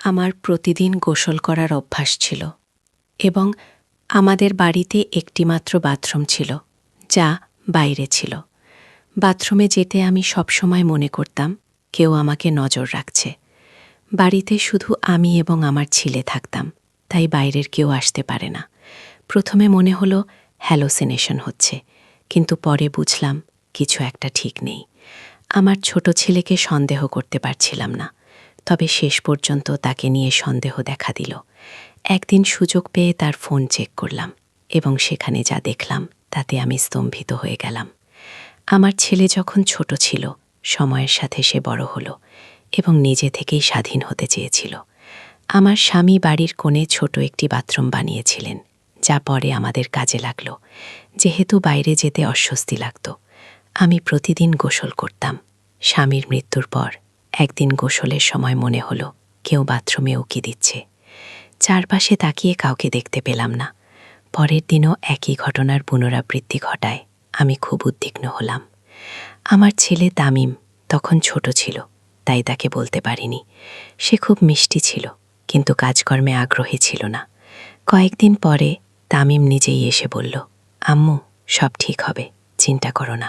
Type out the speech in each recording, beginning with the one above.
আমার প্রতিদিন গোসল করার অভ্যাস ছিল এবং আমাদের বাড়িতে একটিমাত্র বাথরুম ছিল, যা বাইরে ছিল। বাথরুমে যেতে আমি সবসময় মনে করতাম কেউ আমাকে নজর রাখছে। বাড়িতে শুধু আমি এবং আমার ছেলে থাকতাম, তাই বাইরের কেউ আসতে পারে না। প্রথমে মনে হলো হ্যালোসিনেশন হচ্ছে, কিন্তু পরে বুঝলাম কিছু একটা ঠিক নেই। আমার ছোট ছেলেকে সন্দেহ করতে পারছিলাম না, তবে শেষ পর্যন্ত তাকে নিয়ে সন্দেহ দেখা দিল। একদিন সুযোগ পেয়ে তার ফোন চেক করলাম এবং সেখানে যা দেখলাম তাতে আমি স্তম্ভিত হয়ে গেলাম। আমার ছেলে যখন ছোট ছিল, সময়ের সাথে সে বড় হলো এবং নিজে থেকেই স্বাধীন হতে চেয়েছিল। আমার স্বামী বাড়ির কোণে ছোট একটি বাথরুম বানিয়েছিলেন, যা পরে আমাদের কাজে লাগল। যেহেতু বাইরে যেতে অস্বস্তি লাগত, আমি প্রতিদিন গোসল করতাম। স্বামীর মৃত্যুর পর একদিন গোসলের সময় মনে হলো কেউ বাথরুমে উকি দিচ্ছে। চারপাশে তাকিয়ে কাউকে দেখতে পেলাম না। পরের দিনও একই ঘটনার পুনরাবৃত্তি ঘটায় আমি খুব উদ্বিগ্ন হলাম। আমার ছেলে তামিম তখন ছোট ছিল, তাই তাকে বলতে পারিনি। সে খুব মিষ্টি ছিল, কিন্তু কাজকর্মে আগ্রহী ছিল না। কয়েকদিন পরে তামিম নিজেই এসে বলল, আম্মু, সব ঠিক হবে, চিন্তা করো না।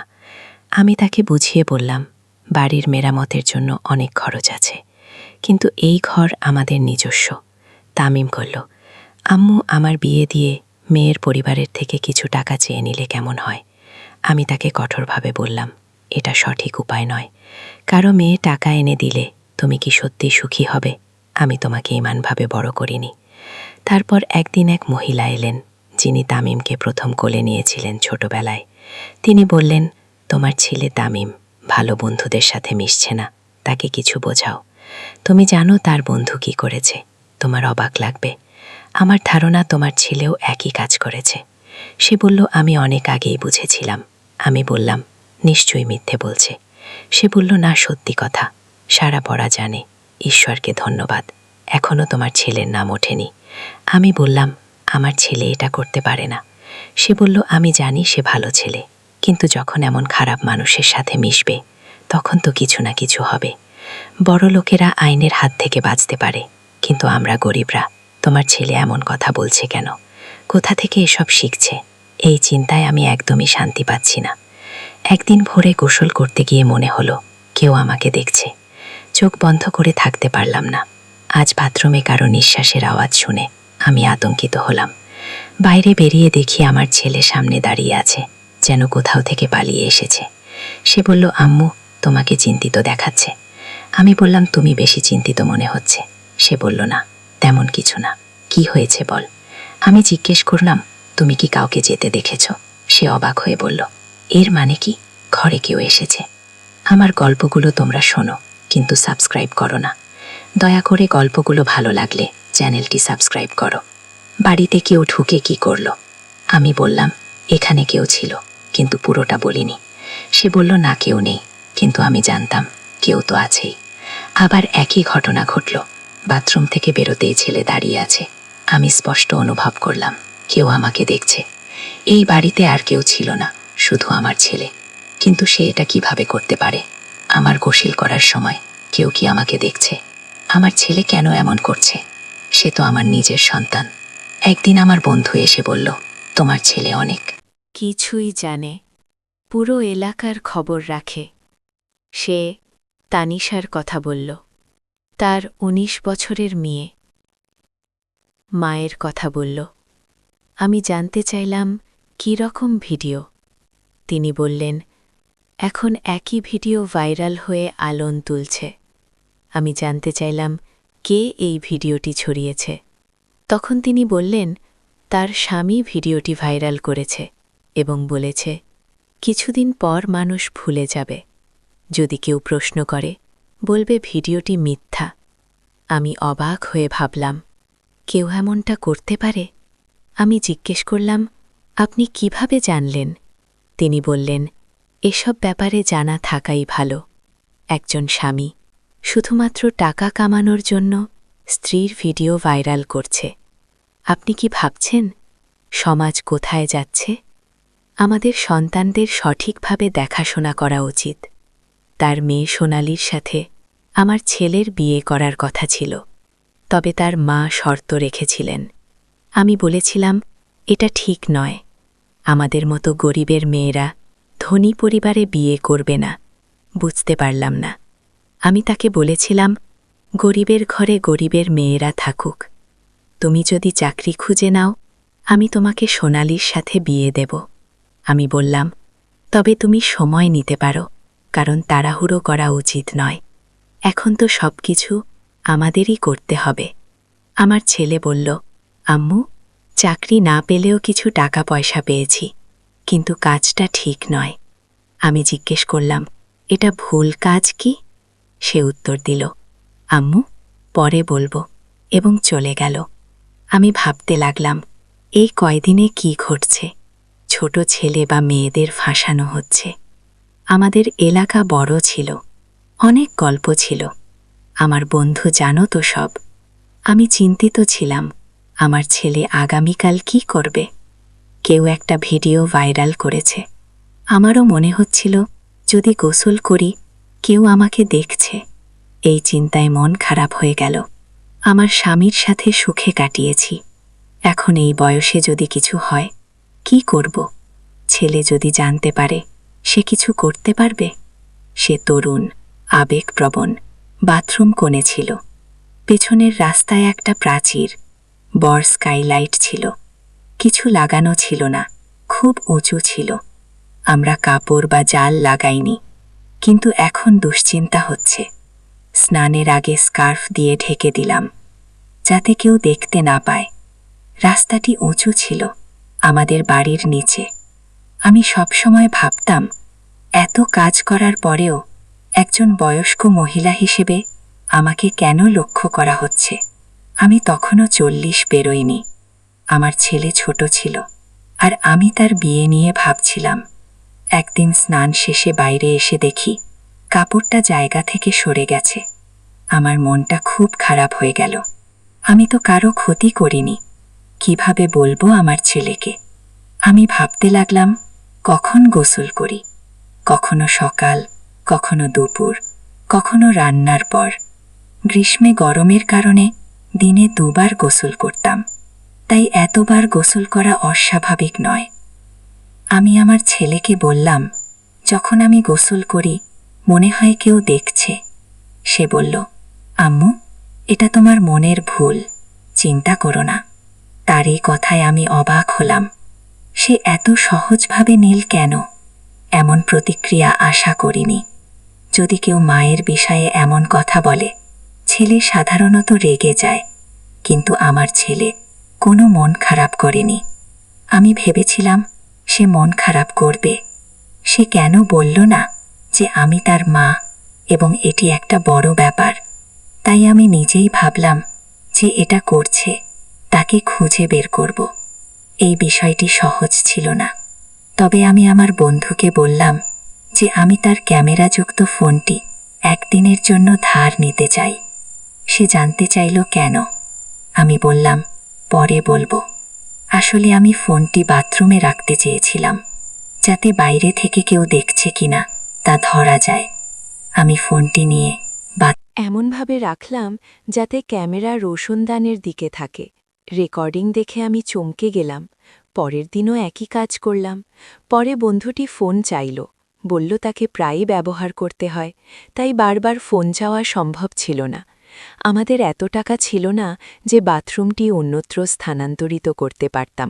আমি তাকে বুঝিয়ে বললাম, বাড়ির মেরামতের জন্য অনেক খরচ আছে, কিন্তু এই ঘর আমাদের নিজস্ব। তামিম বলল, আম্মু, আমার বিয়ে দিয়ে মেয়ের পরিবারের থেকে কিছু টাকা চেয়ে নিলে কেমন হয়? আমি তাকে কঠোরভাবে বললাম, এটা সঠিক উপায় নয়। কারো মেয়ে টাকা এনে দিলে তুমি কি সত্যি সুখী হবে? আমি তোমাকে ইমানভাবে বড় করিনি। তারপর একদিন এক মহিলা এলেন, যিনি তামিমকে প্রথম কোলে নিয়েছিলেন ছোটবেলায়। তিনি বললেন, তোমার ছেলে তামিম ভালো বন্ধুদের সাথে মিশছে না, তাকে কিছু বোঝাও। তুমি জানো তার বন্ধু কি করেছে? তোমার অবাক লাগবে। আমার ধারণা তোমার ছেলেও একই কাজ করেছে। সে বলল, আমি অনেক আগেই বুঝেছিলাম। আমি বললাম, নিশ্চয়ই মিথ্যে বলছে। সে বলল, না, সত্যি কথা। সারা পড়া জানে। ঈশ্বরকে ধন্যবাদ, এখনও তোমার ছেলের নাম ওঠেনি। আমি বললাম, আমার ছেলে এটা করতে পারে না। সে বলল, আমি জানি সে ভালো ছেলে, কিন্তু যখন এমন খারাপ মানুষের সাথে মিশবে, তখন তো কিছু না কিছু হবে। বড় লোকেরা আইনের হাত থেকে বাঁচতে পারে, কিন্তু আমরা গরিবরা। তোমার ছেলে এমন কথা বলছে কেন? কোথা থেকে এসব শিখছে? এই চিন্তায় আমি একদমই শান্তি পাচ্ছি না। একদিন ভোরে গোসল করতে গিয়ে মনে হলো কেউ আমাকে দেখছে। চোখ বন্ধ করে থাকতে পারলাম না। আজ বাথরুমে কারো নিঃশ্বাসের আওয়াজ শুনে আমি আতঙ্কিত হলাম। বাইরে বেরিয়ে দেখি আমার ছেলে সামনে দাঁড়িয়ে আছে, যেন কোথাও থেকে পালিয়ে এসেছে। সে বলল, আম্মু, তোমাকে চিন্তিত দেখাচ্ছে। আমি বললাম, তুমি বেশি চিন্তিত মনে হচ্ছে। সে বলল, না, তেমন কিছু না। কি হয়েছে বল? আমি জিজ্ঞেস করলাম, তুমি কি কাউকে যেতে দেখেছ? সে অবাক হয়ে বলল, এর মানে কি? ঘরে কেউ এসেছে। আমার গল্পগুলো তোমরা শোনো, কিন্তু সাবস্ক্রাইব করো না। দয়া করে গল্পগুলো ভালো লাগলে চ্যানেলটি সাবস্ক্রাইব করো। বাড়িতে কেউ ঢুকে কি করলো? আমি বললাম, এখানে কেউ ছিল, কিন্তু পুরোটা বলিনি। সে বলল, না, কেউ নেই, কিন্তু আমি জানতাম কেউ তো আছেই। আবার একই ঘটনা ঘটল। বাথরুম থেকে বেরোতেই ছেলে দাঁড়িয়ে আছে। আমি স্পষ্ট অনুভব করলাম কেউ আমাকে দেখছে। এই বাড়িতে আর কেউ ছিল না, শুধু আমার ছেলে। কিন্তু সে এটা কিভাবে করতে পারে? আমার গোসল করার সময় কেউ কি আমাকে দেখছে? আমার ছেলে কেন এমন করছে? সে তো আমার নিজের সন্তান। একদিন আমার বন্ধু এসে বলল, তোমার ছেলে অনেক কিছুই জানে, পুরো এলাকার খবর রাখে। সে তানিশার কথা বলল, তার ১৯ বছরের মেয়ে। মায়ের কথা বলল। আমি জানতে চাইলাম, কী রকম ভিডিও? তিনি বললেন, এখন একই ভিডিও ভাইরাল হয়ে আলোড়ন তুলছে। আমি জানতে চাইলাম, কে এই ভিডিওটি ছড়িয়েছে? তখন তিনি বললেন, তার স্বামী ভিডিওটি ভাইরাল করেছে এবং বলেছে, কিছুদিন পর মানুষ ভুলে যাবে। যদি কেউ প্রশ্ন করে, বলবে ভিডিওটি মিথ্যা। আমি অবাক হয়ে ভাবলাম, কেউ এমনটা করতে পারে? আমি জিজ্ঞেস করলাম, আপনি কিভাবে জানলেন? তিনি বললেন, এসব ব্যাপারে জানা থাকাই ভালো। একজন স্বামী শুধুমাত্র টাকা কামানোর জন্য স্ত্রীর ভিডিও ভাইরাল করছে। আপনি কি ভাবছেন সমাজ কোথায় যাচ্ছে? আমাদের সন্তানদের সঠিকভাবে দেখাশোনা করা উচিত। তার মেয়ে সোনালীর সাথে আমার ছেলের বিয়ে করার কথা ছিল, তবে তার মা শর্ত রেখেছিলেন। আমি বলেছিলাম, এটা ঠিক নয়। আমাদের মতো গরিবের মেয়েরা ধনী পরিবারে বিয়ে করবে না। বুঝতে পারলাম না। আমি তাকে বলেছিলাম, গরিবের ঘরে গরিবের মেয়েরা থাকুক। তুমি যদি চাকরি খুঁজে নাও, আমি তোমাকে সোনালীর সাথে বিয়ে দেব। আমি বললাম, তবে তুমি সময় নিতে পারো, কারণ তাড়াহুড়ো করা উচিত নয়। এখন তো সবকিছু আমাদেরই করতে হবে। আমার ছেলে বলল, আম্মু, চাকরি না পেলেও কিছু টাকা পয়সা পেয়েছি, কিন্তু কাজটা ঠিক নয়। আমি জিজ্ঞেস করলাম, এটা ভুল কাজ কি? সে উত্তর দিল, আম্মু, পরে বলবো, এবং চলে গেল। আমি ভাবতে লাগলাম, এই কয়দিনে কি ঘটছে? ছোট ছেলে বা মেয়েদের ফাঁসানো হচ্ছে। আমাদের এলাকা বড় ছিল, অনেক গল্প ছিল। আমার বন্ধু জানো তো সব। আমি চিন্তিত ছিলাম, আমার ছেলে আগামীকাল কি করবে। কেউ একটা ভিডিও ভাইরাল করেছে। আমারও মনে হচ্ছিল, যদি গোসল করি, কেউ আমাকে দেখছে। এই চিন্তায় মন খারাপ হয়ে গেল। আমার স্বামীর সাথে সুখে কাটিয়েছি। এখন এই বয়সে যদি কিছু হয়, কি করব? ছেলে যদি জানতে পারে, সে কিছু করতে পারবে? সে তরুণ, আবেগপ্রবণ, বাথরুম কোণে ছিল। পেছনের রাস্তায় একটা প্রাচীর, বড় স্কাইলাইট ছিল। কিছু লাগানো ছিল না, খুব উঁচু ছিল। আমরা কাপড় বা জাল লাগাইনি, কিন্তু এখন দুশ্চিন্তা হচ্ছে। স্নানের আগে স্কার্ফ দিয়ে ঢেকে দিলাম, যাতে কেউ দেখতে না পায়। রাস্তাটি উঁচু ছিল, আমাদের বাড়ির নিচে। আমি সবসময় ভাবতাম, এত কাজ করার পরেও একজন বয়স্ক মহিলা হিসেবে আমাকে কেন লক্ষ্য করা হচ্ছে। আমি তখনও 40 পেরোইনি। আমার ছেলে ছোট ছিল, আর আমি তার বিয়ে নিয়ে ভাবছিলাম। একদিন স্নান শেষে বাইরে এসে দেখি, কাপড়টা জায়গা থেকে সরে গেছে। আমার মনটা খুব খারাপ হয়ে গেল। আমি তো কারো ক্ষতি করিনি। কিভাবে বলবো আমার ছেলেকে? আমি ভাবতে লাগলাম, কখন গোসল করি। কখনো সকাল, কখনো দুপুর, কখনো রান্নার পর। গ্রীষ্মে গরমের কারণে দিনে 2 বার গোসল করতাম, তাই এতবার গোসল করা অস্বাভাবিক নয়। আমি আমার ছেলেকে বললাম, যখন আমি গোসল করি, মনে হয় কেউ দেখছে। সে বলল, আম্মু, এটা তোমার মনের ভুল, চিন্তা করো না। তার এই কথায় আমি অবাক হলাম। সে এত সহজভাবে নিল কেন? এমন প্রতিক্রিয়া আশা করিনি। যদি কেউ মায়ের বিষয়ে এমন কথা বলে, ছেলে সাধারণত রেগে যায়, কিন্তু আমার ছেলে কোনো মন খারাপ করেনি। আমি ভেবেছিলাম, সে মন খারাপ করবে। সে কেন বলল না যে আমি তার মা, এবং এটি একটা বড় ব্যাপার। তাই আমি নিজেই ভাবলাম, যে এটা করছে, তাকে খুঁজে বের করব। এই বিষয়টি সহজ ছিল না, তবে আমি আমার বন্ধুকে বললাম যে আমি তার ক্যামেরাযুক্ত ফোনটি একদিনের জন্য ধার নিতে চাই। সে জানতে চাইল কেন। আমি বললাম, পরে বলবো। আসলে আমি ফোনটি বাথরুমে রাখতে চেয়েছিলাম, যাতে বাইরে থেকে কেউ দেখছে কিনা তা ধরা যায়। আমি ফোনটি নিয়ে এমনভাবে রাখলাম যাতে ক্যামেরা রোশনদানের দিকে থাকে। রেকর্ডিং দেখে আমি চমকে গেলাম। পরের দিনও একই কাজ করলাম। পরে বন্ধুটি ফোন চাইল, বলল তাকে প্রায়ই ব্যবহার করতে হয়, তাই বারবার ফোন চাওয়া সম্ভব ছিল না। আমাদের এত টাকা ছিল না যে বাথরুমটি অন্যত্র স্থানান্তরিত করতে পারতাম।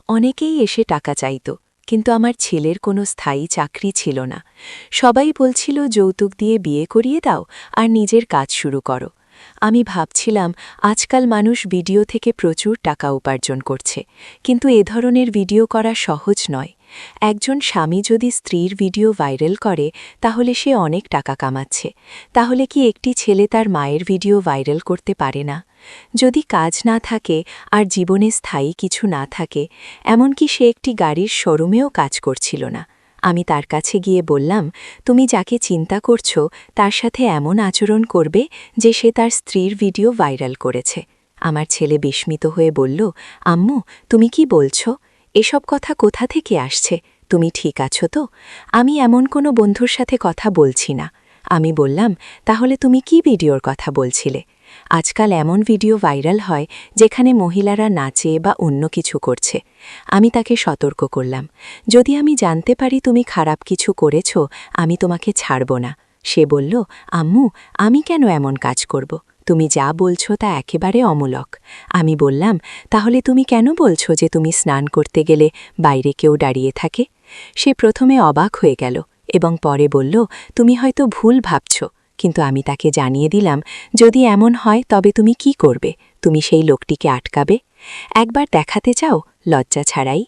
অনেকেই এসে টাকা চাইত, কিন্তু আমার ছেলের কোনো স্থায়ী চাকরি ছিল না। সবাই বলছিল যৌতুক দিয়ে বিয়ে করিয়ে দাও আর নিজের কাজ শুরু করো। আমি ভাবছিলাম, আজকাল মানুষ ভিডিও থেকে প্রচুর টাকা উপার্জন করছে, কিন্তু এ ধরনের ভিডিও করা সহজ নয়। একজন স্বামী যদি স্ত্রীর ভিডিও ভাইরাল করে, তাহলে সে অনেক টাকা কামাচ্ছে। তাহলে কি একটি ছেলে তার মায়ের ভিডিও ভাইরাল করতে পারে না? যদি কাজ না থাকে আর জীবনে স্থায়ী কিছু না থাকে, এমনকি সে একটি গাড়ির শোরুমেও কাজ করছিল না। আমি তার কাছে গিয়ে বললাম, তুমি যাকে চিন্তা করছো তার সাথে এমন আচরণ করবে যে সে তার স্ত্রীর ভিডিও ভাইরাল করেছে। আমার ছেলে বিস্মিত হয়ে বলল, আম্মু, তুমি কি বলছো? এসব কথা কোথা থেকে আসছে? তুমি ঠিক আছো তো? আমি এমন কোনো বন্ধুর সাথে কথা বলছি না। আমি বললাম, তাহলে তুমি কি ভিডিওর কথা বলছিলে? আজকাল এমন ভিডিও ভাইরাল হয় যেখানে মহিলারা নাচে বা অন্য কিছু করছে। আমি তাকে সতর্ক করলাম, যদি আমি জানতে পারি তুমি খারাপ কিছু করেছ, আমি তোমাকে ছাড়ব না। সে বলল, আম্মু, আমি কেন এমন কাজ করব? তুমি যা বলছো তা একেবারে অমূলক। আমি বললাম, তাহলে তুমি কেন বলছো যে তুমি স্নান করতে গেলে বাইরে কেউ দাঁড়িয়ে থাকে? সে প্রথমে অবাক হয়ে গেল এবং পরে বলল, তুমি হয়তো ভুল ভাবছ। কিন্তু আমি তাকে জানিয়ে দিলাম, যদি এমন হয় তবে তুমি কি করবে? তুমি সেই লোকটিকে আটকাবে? একবার দেখাতে চাও, লজ্জা ছাড়াই?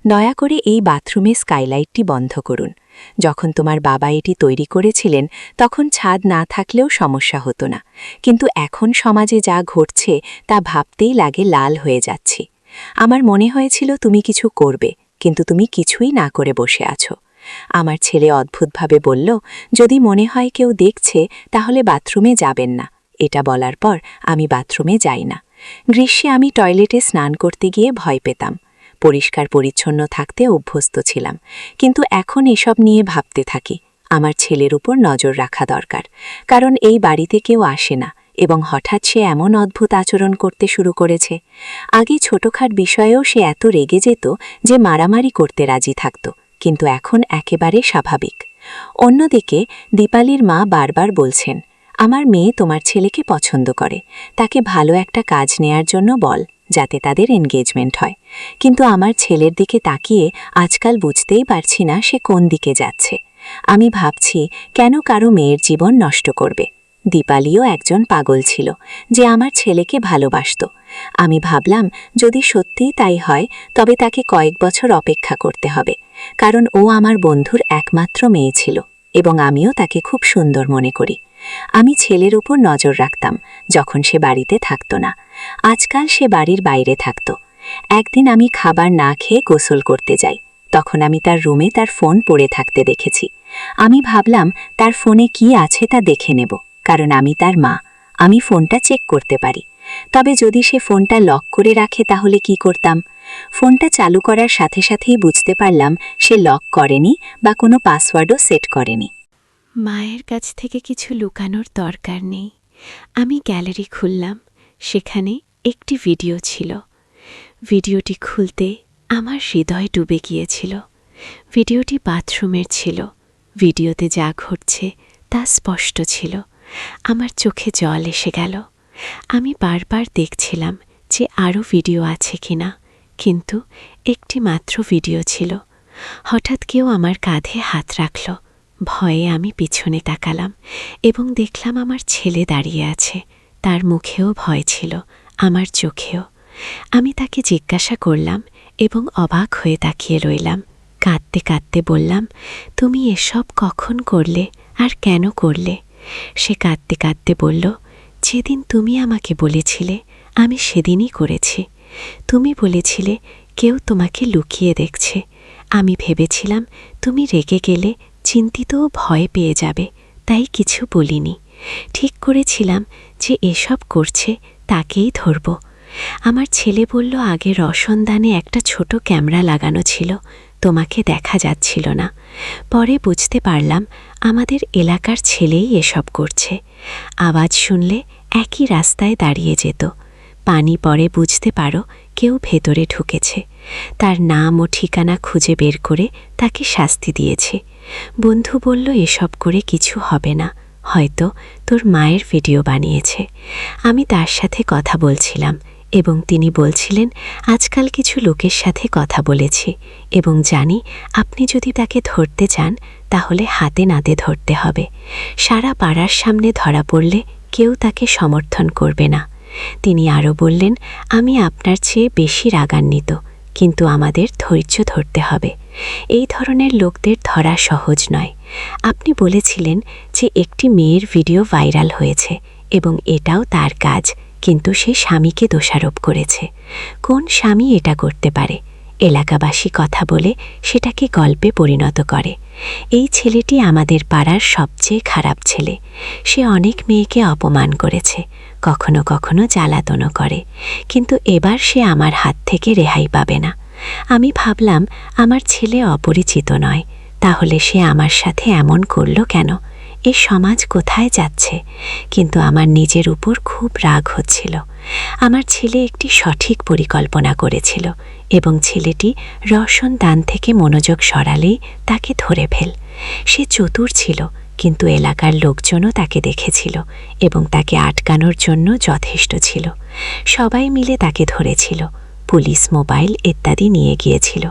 দয়া করে এই বাথরুমে স্কাইলাইটটি বন্ধ করুন। যখন তোমার বাবা এটি তৈরি করেছিলেন তখন ছাদ না থাকলেও সমস্যা হতো না, কিন্তু এখন সমাজে যা ঘটছে তা ভাবতেই লাগে লাল হয়ে যাচ্ছি। আমার মনে হয়েছিল তুমি কিছু করবে, কিন্তু তুমি কিছুই না করে বসে আছো। আমার ছেলে অদ্ভুতভাবে বলল, যদি মনে হয় কেউ দেখছে তাহলে বাথরুমে যাবেন না। এটা বলার পর আমি বাথরুমে যাই না। গ্রীষ্মে আমি টয়লেটে স্নান করতে গিয়ে ভয় পেতাম। পরিষ্কার পরিচ্ছন্ন থাকতে অভ্যস্ত ছিলাম, কিন্তু এখন এসব নিয়ে ভাবতে থাকি। আমার ছেলের উপর নজর রাখা দরকার, কারণ এই বাড়িতে কেউ আসে না এবং হঠাৎ সে এমন অদ্ভুত আচরণ করতে শুরু করেছে। আগে ছোটখাট বিষয়েও সে এত রেগে যেত যে মারামারি করতে রাজি থাকত, কিন্তু এখন একেবারে স্বাভাবিক। অন্যদিকে দীপালির মা বারবার বলছেন, আমার মেয়ে তোমার ছেলেকে পছন্দ করে, তাকে ভালো একটা কাজ নেয়ার জন্য বল, যাতে তাদের এনগেজমেন্ট হয়। কিন্তু আমার ছেলের দিকে তাকিয়ে আজকাল বুঝতেই পারছি না সে কোন দিকে যাচ্ছে। আমি ভাবছি, কেন কারো মেয়ের জীবন নষ্ট করবে? দীপালিও একজন পাগল ছিল যে আমার ছেলেকে ভালোবাসত। আমি ভাবলাম, যদি সত্যিই তাই হয় তবে তাকে কয়েক বছর অপেক্ষা করতে হবে, কারণ ও আমার বন্ধুর একমাত্র মেয়ে ছিল এবং আমিও তাকে খুব সুন্দর মনে করি। আমি ছেলের উপর নজর রাখতাম যখন সে বাড়িতে থাকত না। আজকাল সে বাড়ির বাইরে থাকত। একদিন আমি খাবার না খেয়ে গোসল করতে যাই, তখন আমি তার রুমে তার ফোন পড়ে থাকতে দেখেছি। আমি ভাবলাম তার ফোনে কি আছে তা দেখে নেব, কারণ আমি তার মা, আমি ফোনটা চেক করতে পারি। তবে যদি সে ফোনটা লক করে রাখে তাহলে কি করতাম? ফোনটা চালু করার সাথে সাথেই বুঝতে পারলাম সে লক করেনি বা কোনো পাসওয়ার্ডও সেট করেনি। মায়ের কাছ থেকে কিছু লুকানোর দরকার নেই। আমি গ্যালারি খুললাম, সেখানে একটি ভিডিও ছিল। ভিডিওটি খুলতে আমার হৃদয় ডুবে গিয়েছিল। ভিডিওটি বাথরুমের ছিল। ভিডিওতে যা ঘটছে তা স্পষ্ট ছিল। আমার চোখে জল এসে গেল। আমি বারবার দেখছিলাম যে আরও ভিডিও আছে কিনা, কিন্তু একটি মাত্র ভিডিও ছিল। হঠাৎ কেউ আমার কাঁধে হাত রাখল। ভয়ে আমি পিছনে তাকালাম এবং দেখলাম আমার ছেলে দাঁড়িয়ে আছে। তার মুখেও ভয় ছিল, আমার চোখেও। আমি তাকে জিজ্ঞাসা করলাম এবং অবাক হয়ে তাকিয়ে রইলাম। কাঁদতে কাঁদতে বললাম, তুমি এসব কখন করলে আর কেন করলে? সে কাঁদতে কাঁদতে বলল, যেদিন তুমি আমাকে বলেছিলে আমি সেদিনই করেছি। তুমি বলেছিলে কেউ তোমাকে লুকিয়ে দেখছে। আমি ভেবেছিলাম তুমি রেগে গেলে চিন্তিত ও ভয় পেয়ে যাবে, তাই কিছু বলিনি। ঠিক করেছিলাম যে এসব করছে তাকেই ধরব। আমার ছেলে বলল, আগে রসনদানে একটা ছোট ক্যামেরা লাগানো ছিল, তোমাকে দেখা যাচ্ছিল না। পরে বুঝতে পারলাম আমাদের এলাকার ছেলেই এসব করছে। আওয়াজ শুনলে একই রাস্তায় দাঁড়িয়ে যেত। পানি পরে বুঝতে পারো কেউ ভেতরে ঢুকেছে। তার নাম ও ঠিকানা খুঁজে বের করে তাকে শাস্তি দিয়েছে। বন্ধু বলল, এসব করে কিছু হবে না, হয়তো তোর মায়ের ভিডিও বানিয়েছে। আমি তার সাথে কথা বলছিলাম এবং তিনি বলছিলেন, আজকাল কিছু লোকের সাথে কথা বলেছি এবং জানি আপনি যদি তাকে ধরতে চান তাহলে হাতে নাতে ধরতে হবে। সারা পাড়ার সামনে ধরা পড়লে কেউ তাকে সমর্থন করবে না। তিনি আরও বললেন, আমি আপনার চেয়ে বেশি রাগান্বিত, কিন্তু আমাদের ধৈর্য ধরতে হবে। এই ধরনের লোকদের ধরা সহজ নয়। আপনি বলেছিলেন যে একটি মেয়ের ভিডিও ভাইরাল হয়েছে এবং এটাও তার কাজ, কিন্তু সে স্বামীকে দোষারোপ করেছে। কোন স্বামী এটা করতে পারে? এলাকাবাসী কথা বলে সেটাকে গল্পে পরিণত করে। এই ছেলেটি আমাদের পাড়ার সবচেয়ে খারাপ ছেলে। সে অনেক মেয়েকে অপমান করেছে, কখনো কখনো জ্বালাতনও করে, কিন্তু এবার সে আমার হাত থেকে রেহাই পাবে না। আমি ভাবলাম, আমার ছেলে অপরিচিত নয়, তাহলে সে আমার সাথে এমন করল কেন? এ সমাজ কোথায় যাচ্ছে, কিন্তু আমার নিজের উপর খুব রাগ হচ্ছিল। আমার ছেলে একটি সঠিক পরিকল্পনা করেছিল এবং ছেলেটি রসন দান থেকে মনোযোগ সরালেই তাকে ধরে ফেল। সে চতুর ছিল, কিন্তু এলাকার লোকজনও তাকে দেখেছিল এবং তাকে আটকানোর জন্য যথেষ্ট ছিল। সবাই মিলে তাকে ধরেছিল, পুলিশ মোবাইল ইত্যাদি নিয়ে গিয়েছিল।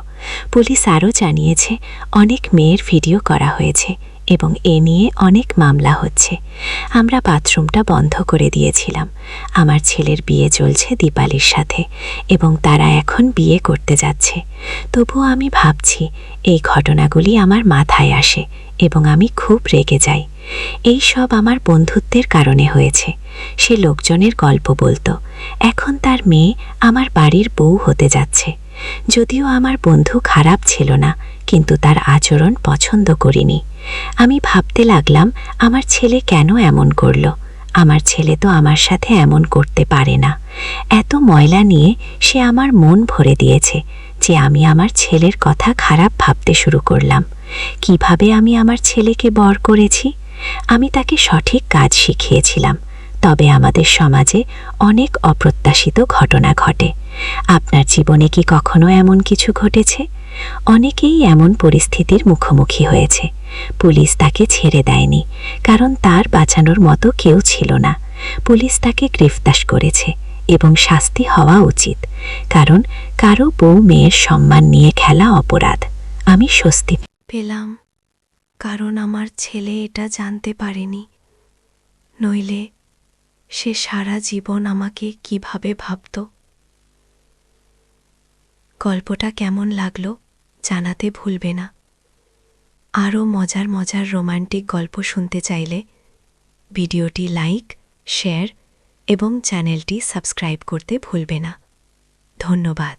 পুলিশ আরও জানিয়েছে অনেক মেয়ের ভিডিও করা হয়েছে এবং এ নিয়ে অনেক মামলা হচ্ছে। আমরা বাথরুমটা বন্ধ করে দিয়েছিলাম। আমার ছেলের বিয়ে চলছে দীপালির সাথে এবং তারা এখন বিয়ে করতে যাচ্ছে। তবুও আমি ভাবছি এই ঘটনাগুলি আমার মাথায় আসে এবং আমি খুব রেগে যাই। এই সব আমার বন্ধুত্বের কারণে হয়েছে। সে লোকজনের গল্প বলতো, এখন তার মেয়ে আমার বাড়ির বউ হতে যাচ্ছে। যদিও আমার বন্ধু খারাপ ছিল না, কিন্তু তার আচরণ পছন্দ করিনি। আমি ভাবতে লাগলাম আমার ছেলে কেন এমন করল। আমার ছেলে তো আমার সাথে এমন করতে পারে না। এত ময়লা নিয়ে সে আমার মন ভরে দিয়েছে যে আমি আমার ছেলের কথা খারাপ ভাবতে শুরু করলাম। কিভাবে আমি আমার ছেলেকে বর করেছি? আমি তাকে সঠিক কাজ শিখিয়েছিলাম, তবে আমাদের সমাজে অনেক অপ্রত্যাশিত ঘটনা ঘটে। আপনার জীবনে কি কখনো এমন কিছু ঘটেছে? অনেকেই এমন পরিস্থিতির মুখোমুখি হয়েছে। পুলিশ তাকে ছেড়ে দেয়নি, কারণ তার বাঁচানোর মতো কেউ ছিল না। পুলিশ তাকে গ্রেফতার করেছে এবং শাস্তি হওয়া উচিত, কারণ কারো বউ মেয়ের সম্মান নিয়ে খেলা অপরাধ। আমি স্বস্তি পেলাম, কারণ আমার ছেলে এটা জানতে পারেনি। নইলে সে সারা জীবন আমাকে কিভাবে ভাবত। গল্পটা কেমন লাগলো জানাতে ভুলবে না। আরও মজার মজার রোমান্টিক গল্প শুনতে চাইলে ভিডিওটি লাইক, শেয়ার এবং চ্যানেলটি সাবস্ক্রাইব করতে ভুলবে না। ধন্যবাদ।